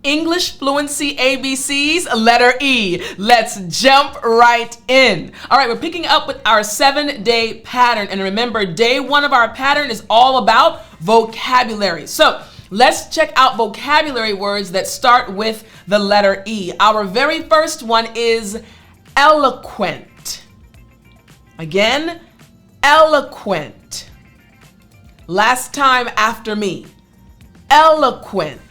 English fluency ABCs, letter E. Let's jump right in. All right, we're picking up with our 7-day pattern. And remember, day 1 of our pattern is all about vocabulary. So let's check out vocabulary words that start with the letter E. Our very first one is eloquent. Again, eloquent. Last time after me. Eloquent.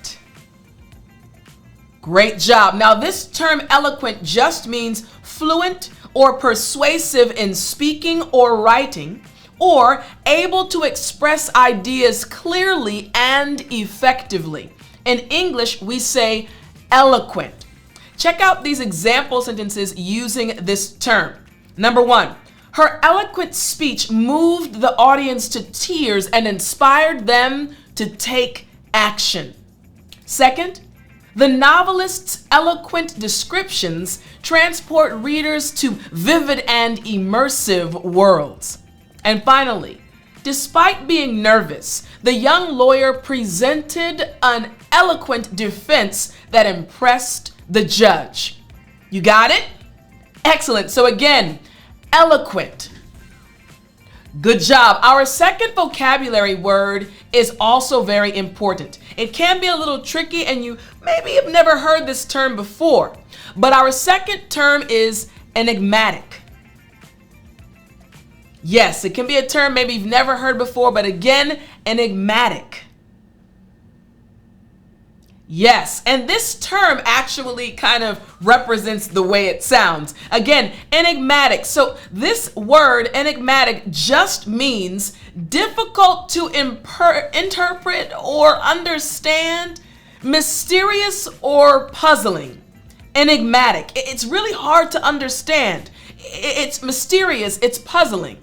Great job. Now, this term eloquent just means fluent or persuasive in speaking or writing, or able to express ideas clearly and effectively. In English, we say eloquent. Check out these example sentences using this term. Number 1, her eloquent speech moved the audience to tears and inspired them to take action. Second, the novelist's eloquent descriptions transport readers to vivid and immersive worlds. And finally, despite being nervous, the young lawyer presented an eloquent defense that impressed the judge. You got it? Excellent. So again, eloquent. Good job. Our second vocabulary word is also very important. It can be a little tricky and you maybe have never heard this term before, but our second term is enigmatic. Yes, it can be a term maybe you've never heard before, but again, enigmatic. Yes, and this term actually kind of represents the way it sounds. Again, enigmatic. So this word, enigmatic, just means difficult to interpret or understand, mysterious or puzzling. Enigmatic. It's really hard to understand. It's mysterious. It's puzzling.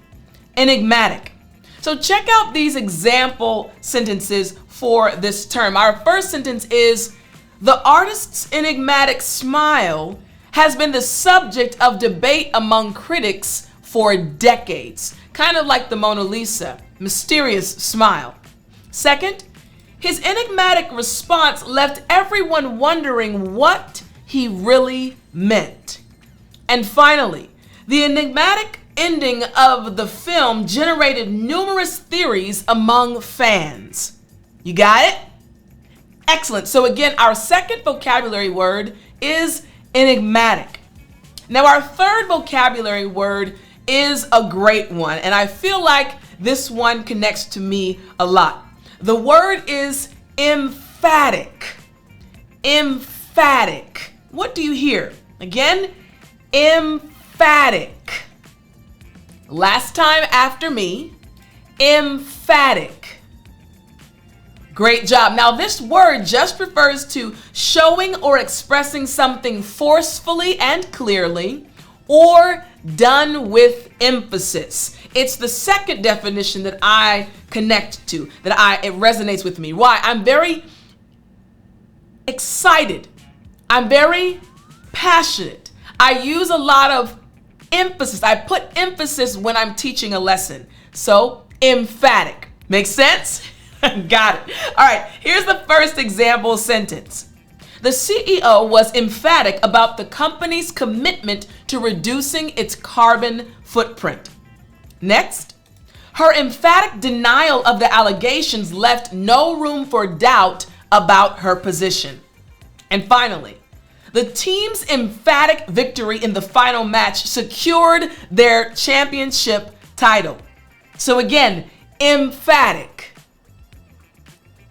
Enigmatic. So check out these example sentences for this term. Our first sentence is, the artist's enigmatic smile has been the subject of debate among critics for decades. Kind of like the Mona Lisa, mysterious smile. Second, his enigmatic response left everyone wondering what he really meant. And finally, the enigmatic ending of the film generated numerous theories among fans. You got it? Excellent. So again, our second vocabulary word is enigmatic. Now, our third vocabulary word is a great one, and I feel like this one connects to me a lot. The word is emphatic. Emphatic. What do you hear? Again, emphatic. Last time after me, emphatic. Great job. Now, this word just refers to showing or expressing something forcefully and clearly, or done with emphasis. It's the second definition that I connect to, it resonates with me. Why? I'm very excited. I'm very passionate. I use a lot of emphasis. I put emphasis when I'm teaching a lesson. So, emphatic. Makes sense? Got it. All right, here's the first example sentence. The CEO was emphatic about the company's commitment to reducing its carbon footprint. Next, her emphatic denial of the allegations left no room for doubt about her position. And finally, the team's emphatic victory in the final match secured their championship title. So again, emphatic.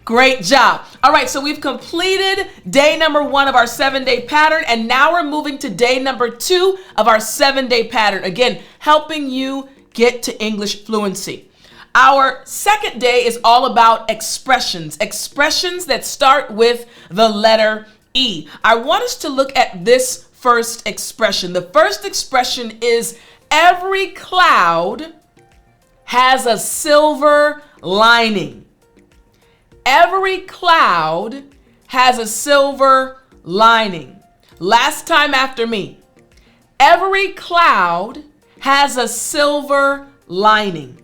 Great job. All right, so we've completed day number 1 of our 7-day pattern, and now we're moving to day number 2 of our 7-day pattern. Again, helping you get to English fluency. Our second day is all about expressions that start with the letter E. I want us to look at this first expression. The first expression is, every cloud has a silver lining. Every cloud has a silver lining. Last time after me. Every cloud has a silver lining.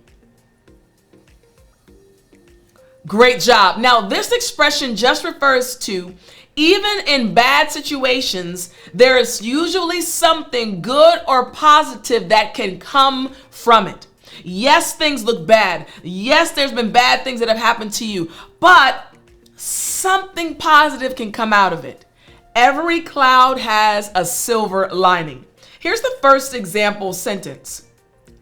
Great job. Now, this expression just refers to Even in bad situations, there is usually something good or positive that can come from it. Yes, things look bad. Yes, there's been bad things that have happened to you, but something positive can come out of it. Every cloud has a silver lining. Here's the first example sentence.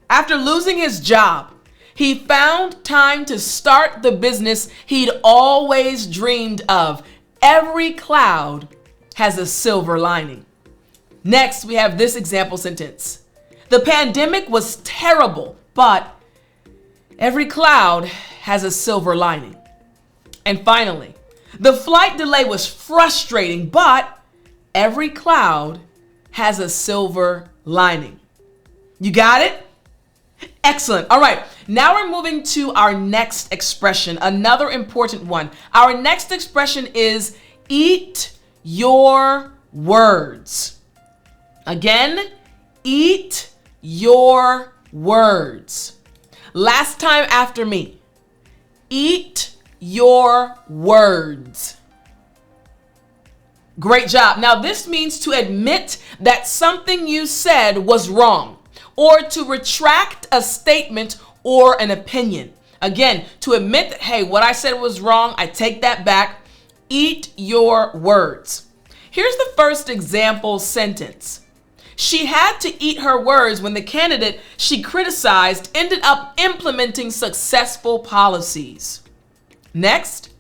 After losing his job, he found time to start the business he'd always dreamed of. Every cloud has a silver lining. Next, we have this example sentence. The pandemic was terrible, but every cloud has a silver lining. And finally, the flight delay was frustrating, but every cloud has a silver lining. You got it? Excellent. All right. Now we're moving to our next expression, another important one. Our next expression is eat your words. Again, eat your words. Last time after me. Eat your words. Great job. Now this means to admit that something you said was wrong, or to retract a statement or an opinion. Again, to admit that, hey, what I said was wrong, I take that back. Eat your words. Here's the first example sentence. She had to eat her words when the candidate she criticized ended up implementing successful policies. Next,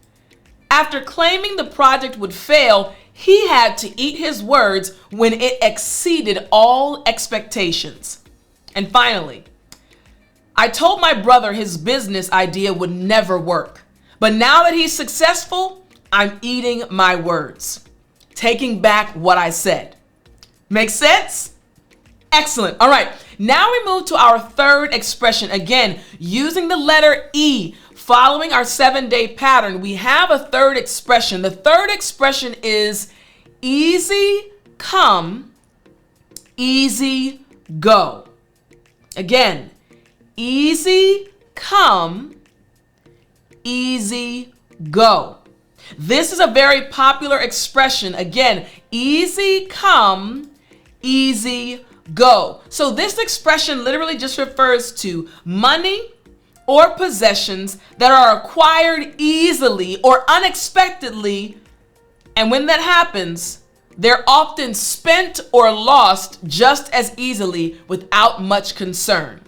after claiming the project would fail, he had to eat his words when it exceeded all expectations. And finally, I told my brother his business idea would never work. But now that he's successful, I'm eating my words, taking back what I said. Make sense? Excellent. All right. Now we move to our third expression. Again, using the letter E, following our 7-day pattern, we have a third expression. The third expression is easy come, easy go. Again, easy come, easy go. This is a very popular expression. Again, easy come, easy go. So this expression literally just refers to money or possessions that are acquired easily or unexpectedly. And when that happens, they're often spent or lost just as easily without much concern.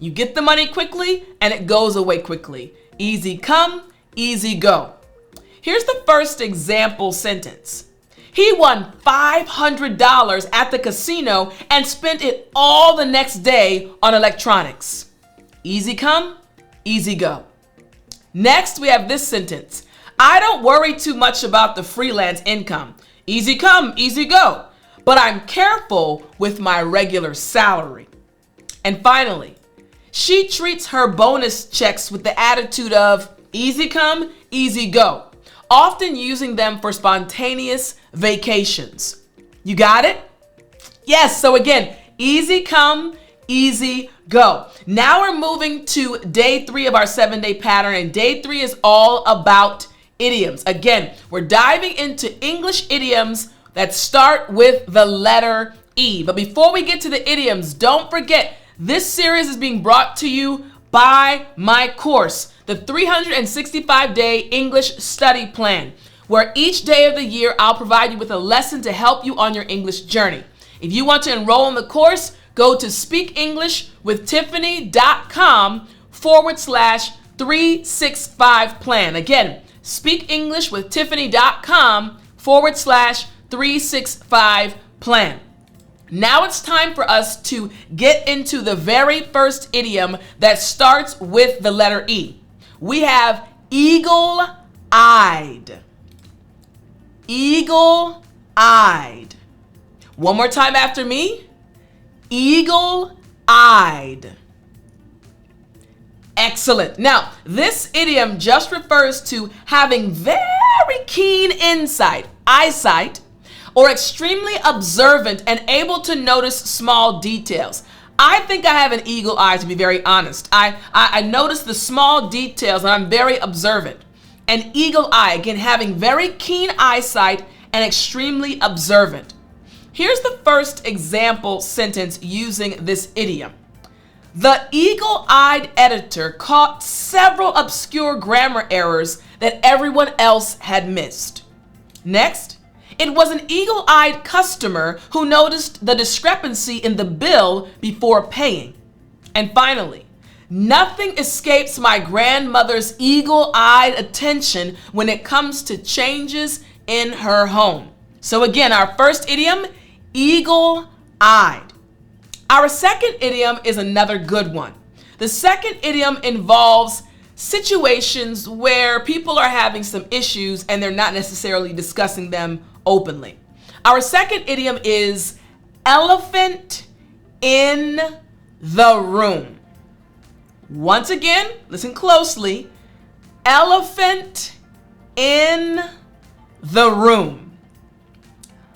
You get the money quickly and it goes away quickly. Easy come, easy go. Here's the first example sentence. He won $500 at the casino and spent it all the next day on electronics. Easy come, easy go. Next, we have this sentence. I don't worry too much about the freelance income. Easy come, easy go. But I'm careful with my regular salary. And finally, she treats her bonus checks with the attitude of easy come, easy go, often using them for spontaneous vacations. You got it? Yes. So again, easy come, easy go. Now we're moving to day 3 of our 7-day pattern, and day 3 is all about idioms. Again, we're diving into English idioms that start with the letter E. But before we get to the idioms, don't forget, this series is being brought to you by my course, the 365-day English study plan, where each day of the year I'll provide you with a lesson to help you on your English journey. If you want to enroll in the course, go to speakenglishwithtiffani.com/365 plan. Again, speakenglishwithtiffani.com/365 plan. Now it's time for us to get into the very first idiom that starts with the letter E. We have eagle-eyed. Eagle-eyed. One more time after me. Eagle-eyed. Excellent. Now, this idiom just refers to having very keen insight, eyesight, or extremely observant and able to notice small details. I think I have an eagle eye, to be very honest. I notice the small details and I'm very observant. An eagle eye, again, having very keen eyesight and extremely observant. Here's the first example sentence using this idiom. The eagle-eyed editor caught several obscure grammar errors that everyone else had missed. Next, it was an eagle-eyed customer who noticed the discrepancy in the bill before paying. And finally, nothing escapes my grandmother's eagle-eyed attention when it comes to changes in her home. So again, our first idiom, eagle-eyed. Our second idiom is another good one. The second idiom involves situations where people are having some issues and they're not necessarily discussing them openly. Our second idiom is elephant in the room. Once again, listen closely. Elephant in the room.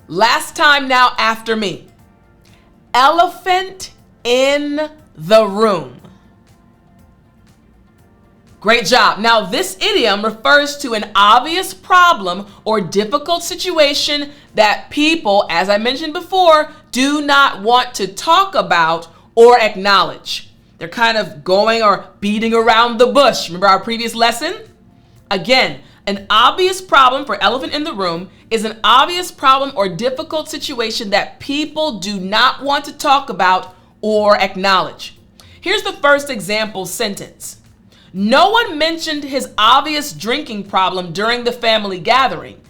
Last time now after me. Elephant in the room. Great job. Now, this idiom refers to an obvious problem or difficult situation that people, as I mentioned before, do not want to talk about or acknowledge. They're kind of going or beating around the bush. Remember our previous lesson? Again, an obvious problem for elephant in the room is an obvious problem or difficult situation that people do not want to talk about or acknowledge. Here's the first example sentence. No one mentioned his obvious drinking problem during the family gathering.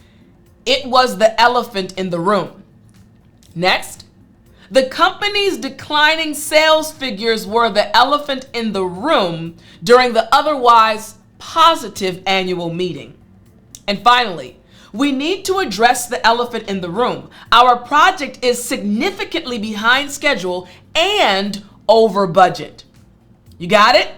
It was the elephant in the room. Next, the company's declining sales figures were the elephant in the room during the otherwise positive annual meeting. And finally, we need to address the elephant in the room. Our project is significantly behind schedule and over budget. You got it?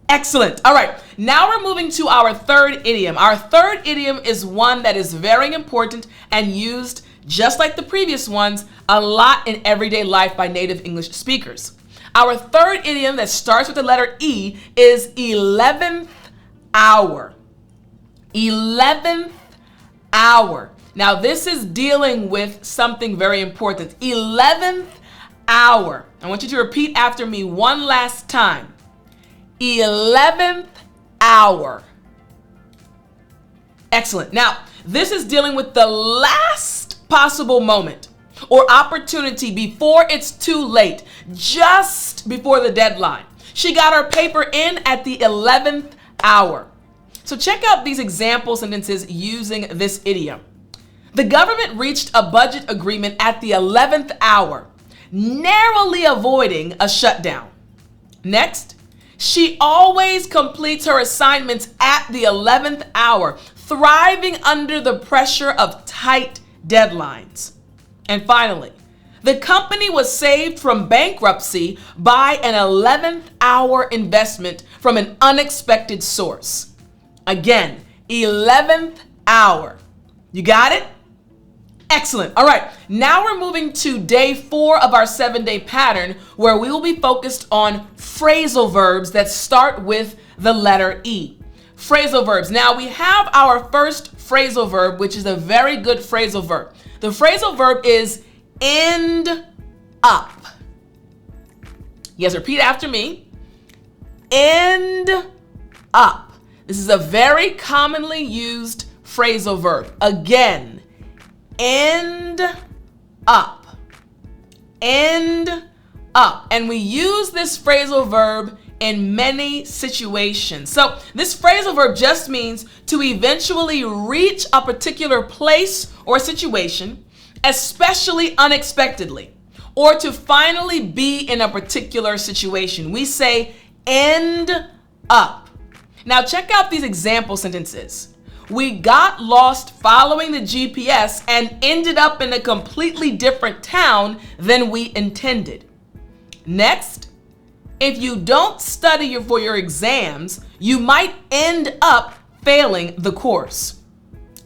Excellent. All right, now we're moving to our third idiom. Our third idiom is one that is very important and used, just like the previous ones, a lot in everyday life by native English speakers. Our third idiom that starts with the letter E is 11th hour. 11th hour. Now, this is dealing with something very important. 11th hour. I want you to repeat after me one last time. 11th hour. Excellent. Now, this is dealing with the last possible moment or opportunity before it's too late, just before the deadline. She got her paper in at the 11th hour. So check out these example sentences using this idiom. The government reached a budget agreement at the 11th hour, narrowly avoiding a shutdown. Next, she always completes her assignments at the 11th hour, thriving under the pressure of tight deadlines. And finally, the company was saved from bankruptcy by an 11th hour investment from an unexpected source. Again, 11th hour. You got it? Excellent. All right, now we're moving to day 4 of our 7-day pattern, where we will be focused on phrasal verbs that start with the letter E. Phrasal verbs. Now we have our first phrasal verb, which is a very good phrasal verb. The phrasal verb is end up. Yes, repeat after me. End up. This is a very commonly used phrasal verb. Again, end up. End up. And we use this phrasal verb in many situations. So this phrasal verb just means to eventually reach a particular place or situation, especially unexpectedly, or to finally be in a particular situation. We say end up. Now check out these example sentences. We got lost following the GPS and ended up in a completely different town than we intended. Next, if you don't study for your exams, you might end up failing the course.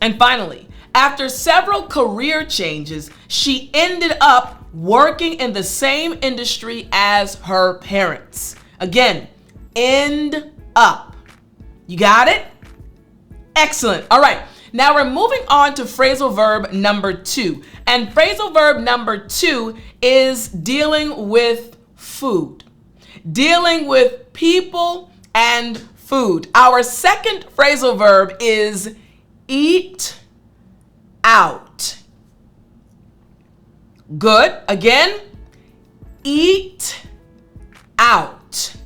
And finally, after several career changes, she ended up working in the same industry as her parents. Again, end up. You got it? Excellent. All right. Now we're moving on to phrasal verb number 2. And phrasal verb number 2 is dealing with food. Dealing with people and food. Our second phrasal verb is eat out. Good. Again, eat out.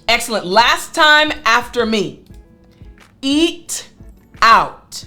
Excellent. Last time after me. Eat out.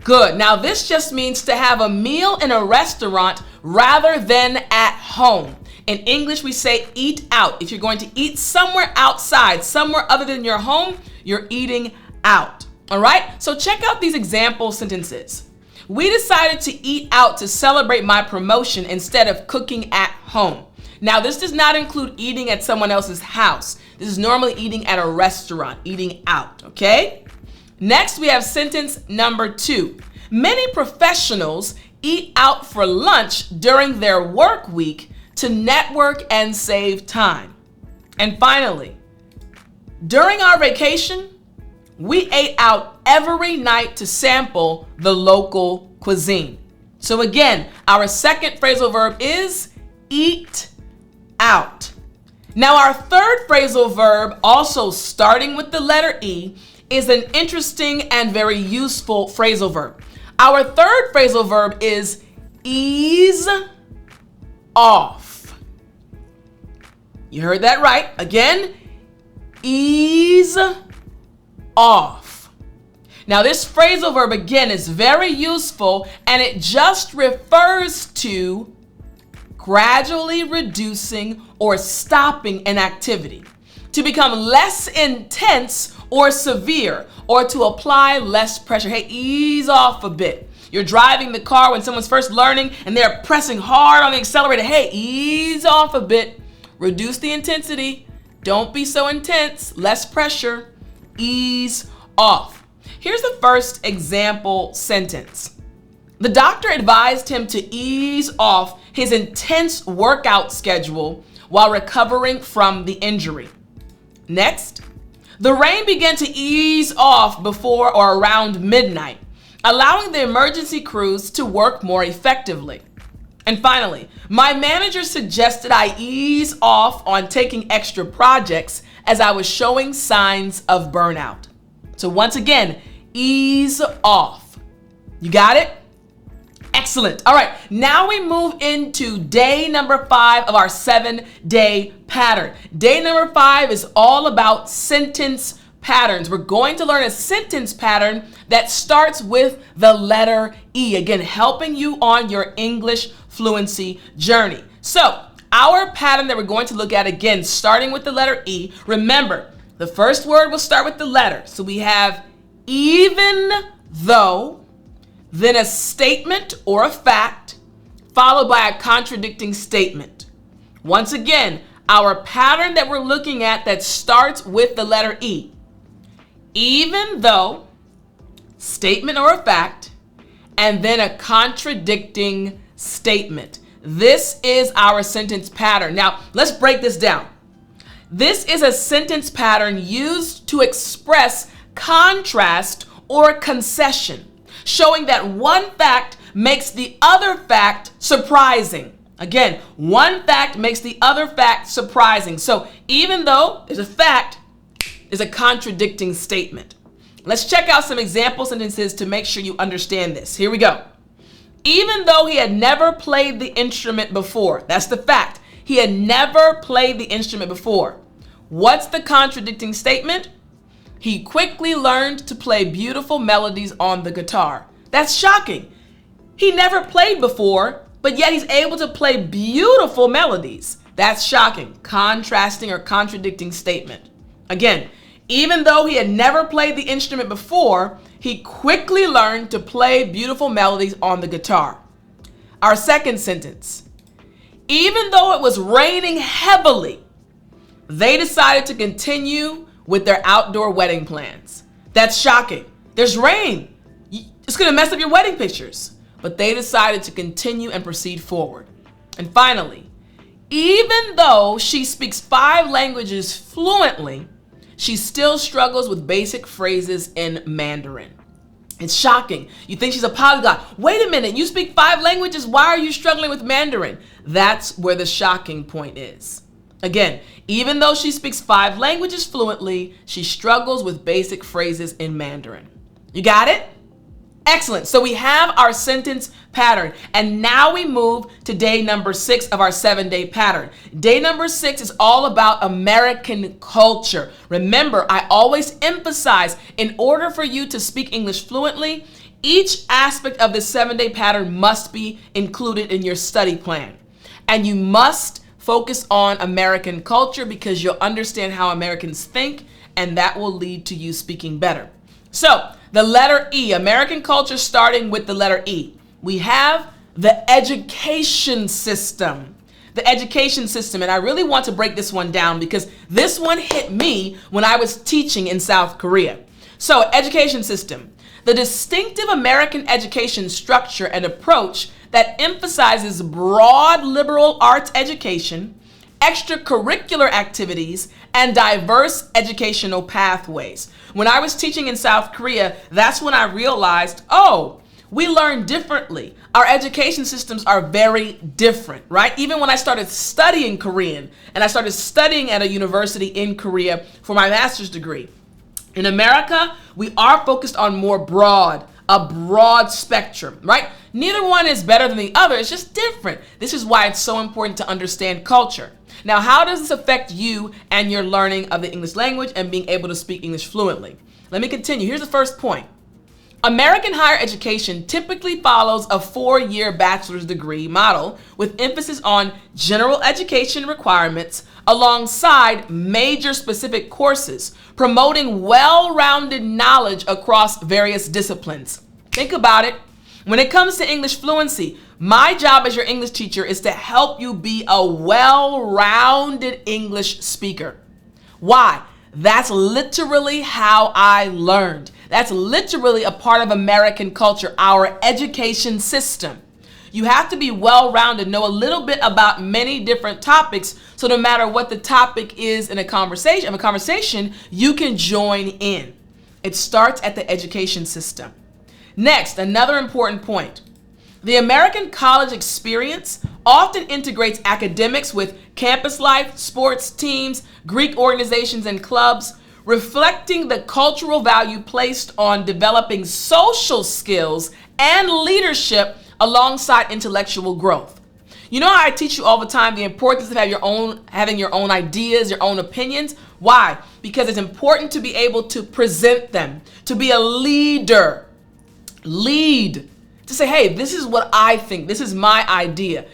Good. Now this just means to have a meal in a restaurant rather than at home. In English, we say eat out. If you're going to eat somewhere outside, somewhere other than your home, you're eating out. All right? So check out these example sentences. We decided to eat out to celebrate my promotion instead of cooking at home. Now, this does not include eating at someone else's house. This is normally eating at a restaurant, eating out, okay? Next, we have sentence number 2. Many professionals eat out for lunch during their work week to network and save time. And finally, during our vacation, we ate out every night to sample the local cuisine. So again, our second phrasal verb is eat out. Now our third phrasal verb, also starting with the letter E, is an interesting and very useful phrasal verb. Our third phrasal verb is ease off. You heard that right. Again, ease off. Now this phrasal verb again is very useful, and it just refers to gradually reducing or stopping an activity, to become less intense or severe, or to apply less pressure. Hey, ease off a bit. You're driving the car when someone's first learning and they're pressing hard on the accelerator. Hey, ease off a bit. Reduce the intensity. Don't be so intense. Less pressure. Ease off. Here's the first example sentence. The doctor advised him to ease off his intense workout schedule while recovering from the injury. Next, the rain began to ease off before or around midnight, allowing the emergency crews to work more effectively. And finally, my manager suggested I ease off on taking extra projects as I was showing signs of burnout. So once again, ease off. You got it? Excellent. All right, now we move into day number 5 of our 7-day pattern. Day number 5 is all about sentence patterns. We're going to learn a sentence pattern that starts with the letter E. Again, helping you on your English fluency journey. So, our pattern that we're going to look at again, starting with the letter E. Remember, the first word will start with the letter. So we have even though, then a statement or a fact, followed by a contradicting statement. Once again, our pattern that we're looking at that starts with the letter E. Even though, statement or a fact, and then a contradicting statement. This is our sentence pattern. Now, let's break this down. This is a sentence pattern used to express contrast or concession, showing that one fact makes the other fact surprising. Again, one fact makes the other fact surprising. So even though there's a fact, there's a contradicting statement. Let's check out some example sentences to make sure you understand this. Here we go. Even though he had never played the instrument before. That's the fact. He had never played the instrument before. What's the contradicting statement? He quickly learned to play beautiful melodies on the guitar. That's shocking. He never played before, but yet he's able to play beautiful melodies. That's shocking. Contrasting or contradicting statement. Again, even though he had never played the instrument before, he quickly learned to play beautiful melodies on the guitar. Our second sentence. Even though it was raining heavily, they decided to continue with their outdoor wedding plans. That's shocking. There's rain. It's going to mess up your wedding pictures. But they decided to continue and proceed forward. And finally, even though she speaks 5 languages fluently, she still struggles with basic phrases in Mandarin. It's shocking. You think she's a polyglot. Wait a minute, you speak 5 languages. Why are you struggling with Mandarin? That's where the shocking point is. Again, even though she speaks 5 languages fluently, she struggles with basic phrases in Mandarin. You got it? Excellent. So we have our sentence pattern, and now we move to day number 6 of our 7-day pattern. Day number 6 is all about American culture. Remember, I always emphasize, in order for you to speak English fluently, each aspect of the 7-day pattern must be included in your study plan. And you must focus on American culture because you'll understand how Americans think, and that will lead to you speaking better. So, the letter E, American culture, starting with the letter E. We have the education system. The education system, and I really want to break this one down because this one hit me when I was teaching in South Korea. So, education system. The distinctive American education structure and approach that emphasizes broad liberal arts education, extracurricular activities, and diverse educational pathways. When I was teaching in South Korea, that's when I realized, oh, we learn differently. Our education systems are very different, right? Even when I started studying Korean, and I started studying at a university in Korea for my master's degree. In America, we are focused on a broad spectrum, right? Neither one is better than the other. It's just different. This is why it's so important to understand culture. Now, how does this affect you and your learning of the English language and being able to speak English fluently? Let me continue. Here's the first point. American higher education typically follows a 4-year bachelor's degree model with emphasis on general education requirements alongside major specific courses, promoting well-rounded knowledge across various disciplines. Think about it. When it comes to English fluency, my job as your English teacher is to help you be a well-rounded English speaker. Why? That's literally how I learned. That's literally a part of American culture, our education system. You have to be well-rounded, know a little bit about many different topics, so no matter what the topic is in a conversation, you can join in. It starts at the education system. Next, another important point. The American college experience often integrates academics with campus life, sports teams, Greek organizations, and clubs, reflecting the cultural value placed on developing social skills and leadership alongside intellectual growth. You know how I teach you all the time the importance of having your own ideas, your own opinions? Why? Because it's important to be able to present them, to be a leader. Lead. To say, hey, this is what I think. This is my idea.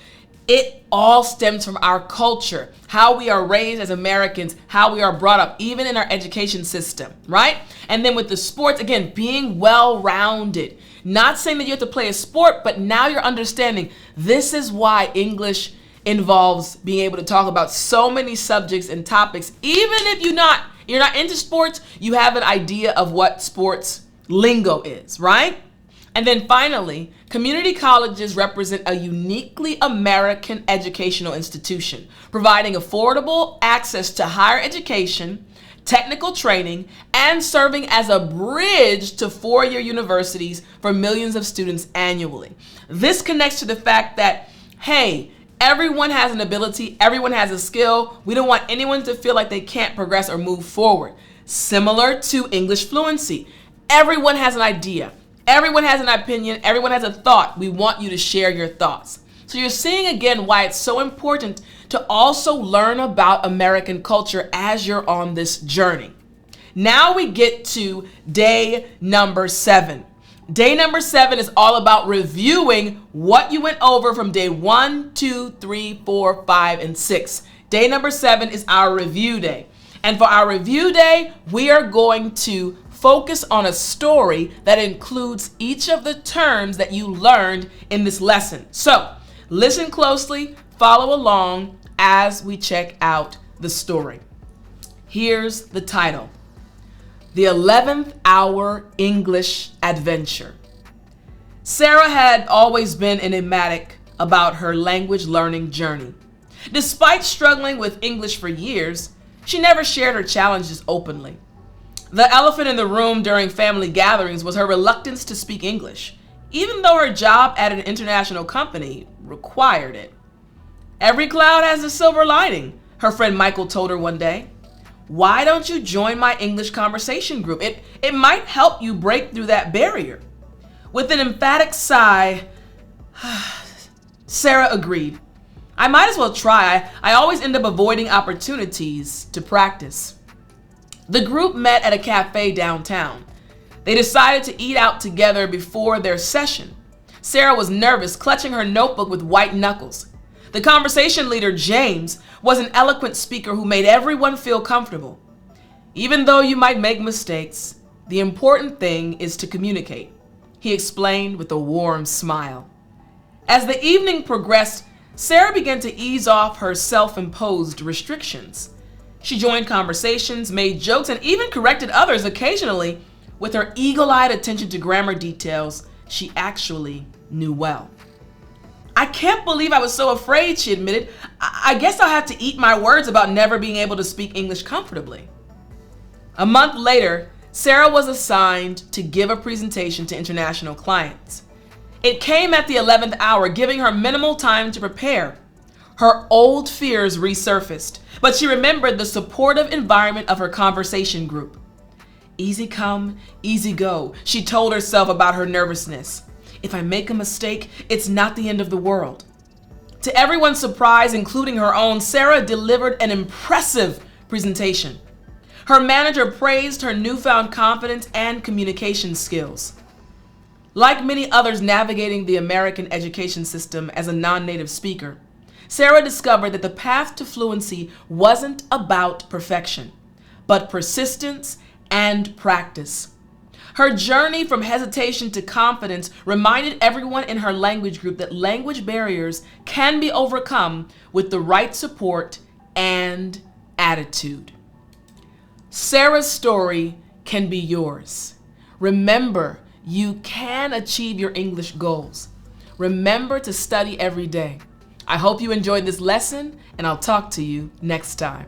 It all stems from our culture, how we are raised as Americans, how we are brought up, even in our education system, right? And then with the sports, again, being well-rounded. Not saying that you have to play a sport, but now you're understanding this is why English involves being able to talk about so many subjects and topics. Even if you're not into sports, you have an idea of what sports lingo is, right? And then finally, community colleges represent a uniquely American educational institution, providing affordable access to higher education, technical training, and serving as a bridge to 4-year universities for millions of students annually. This connects to the fact that, hey, everyone has an ability, everyone has a skill. We don't want anyone to feel like they can't progress or move forward. Similar to English fluency. Everyone has an idea. Everyone has an opinion. Everyone has a thought. We want you to share your thoughts. So you're seeing again why it's so important to also learn about American culture as you're on this journey. Now we get to day number 7. Day number 7 is all about reviewing what you went over from day 1, 2, 3, 4, 5, and 6. Day number 7 is our review day. And for our review day, we are going to focus on a story that includes each of the terms that you learned in this lesson. So listen closely, follow along as we check out the story. Here's the title: The 11th Hour English Adventure. Sarah had always been enigmatic about her language learning journey. Despite struggling with English for years, She never shared her challenges openly. The elephant in the room during family gatherings was her reluctance to speak English, even though her job at an international company required it. "Every cloud has a silver lining," her friend Michael told her one day. "Why don't you join my English conversation group? It might help you break through that barrier." With an emphatic sigh, Sarah agreed. "I might as well try. I always end up avoiding opportunities to practice." The group met at a cafe downtown. They decided to eat out together before their session. Sarah was nervous, clutching her notebook with white knuckles. The conversation leader, James, was an eloquent speaker who made everyone feel comfortable. "Even though you might make mistakes, the important thing is to communicate," he explained with a warm smile. As the evening progressed, Sarah began to ease off her self-imposed restrictions. She joined conversations, made jokes, and even corrected others occasionally with her eagle-eyed attention to grammar details she actually knew well. "I can't believe I was so afraid," she admitted. I guess I'll have to eat my words about never being able to speak English comfortably." A month later, Sarah was assigned to give a presentation to international clients. It came at the 11th hour, giving her minimal time to prepare. Her old fears resurfaced, but she remembered the supportive environment of her conversation group. "Easy come, easy go," she told herself about her nervousness. "If I make a mistake, it's not the end of the world." To everyone's surprise, including her own, Sarah delivered an impressive presentation. Her manager praised her newfound confidence and communication skills. Like many others navigating the American education system as a non-native speaker, Sarah discovered that the path to fluency wasn't about perfection, but persistence and practice. Her journey from hesitation to confidence reminded everyone in her language group that language barriers can be overcome with the right support and attitude. Sarah's story can be yours. Remember, you can achieve your English goals. Remember to study every day. I hope you enjoyed this lesson, and I'll talk to you next time.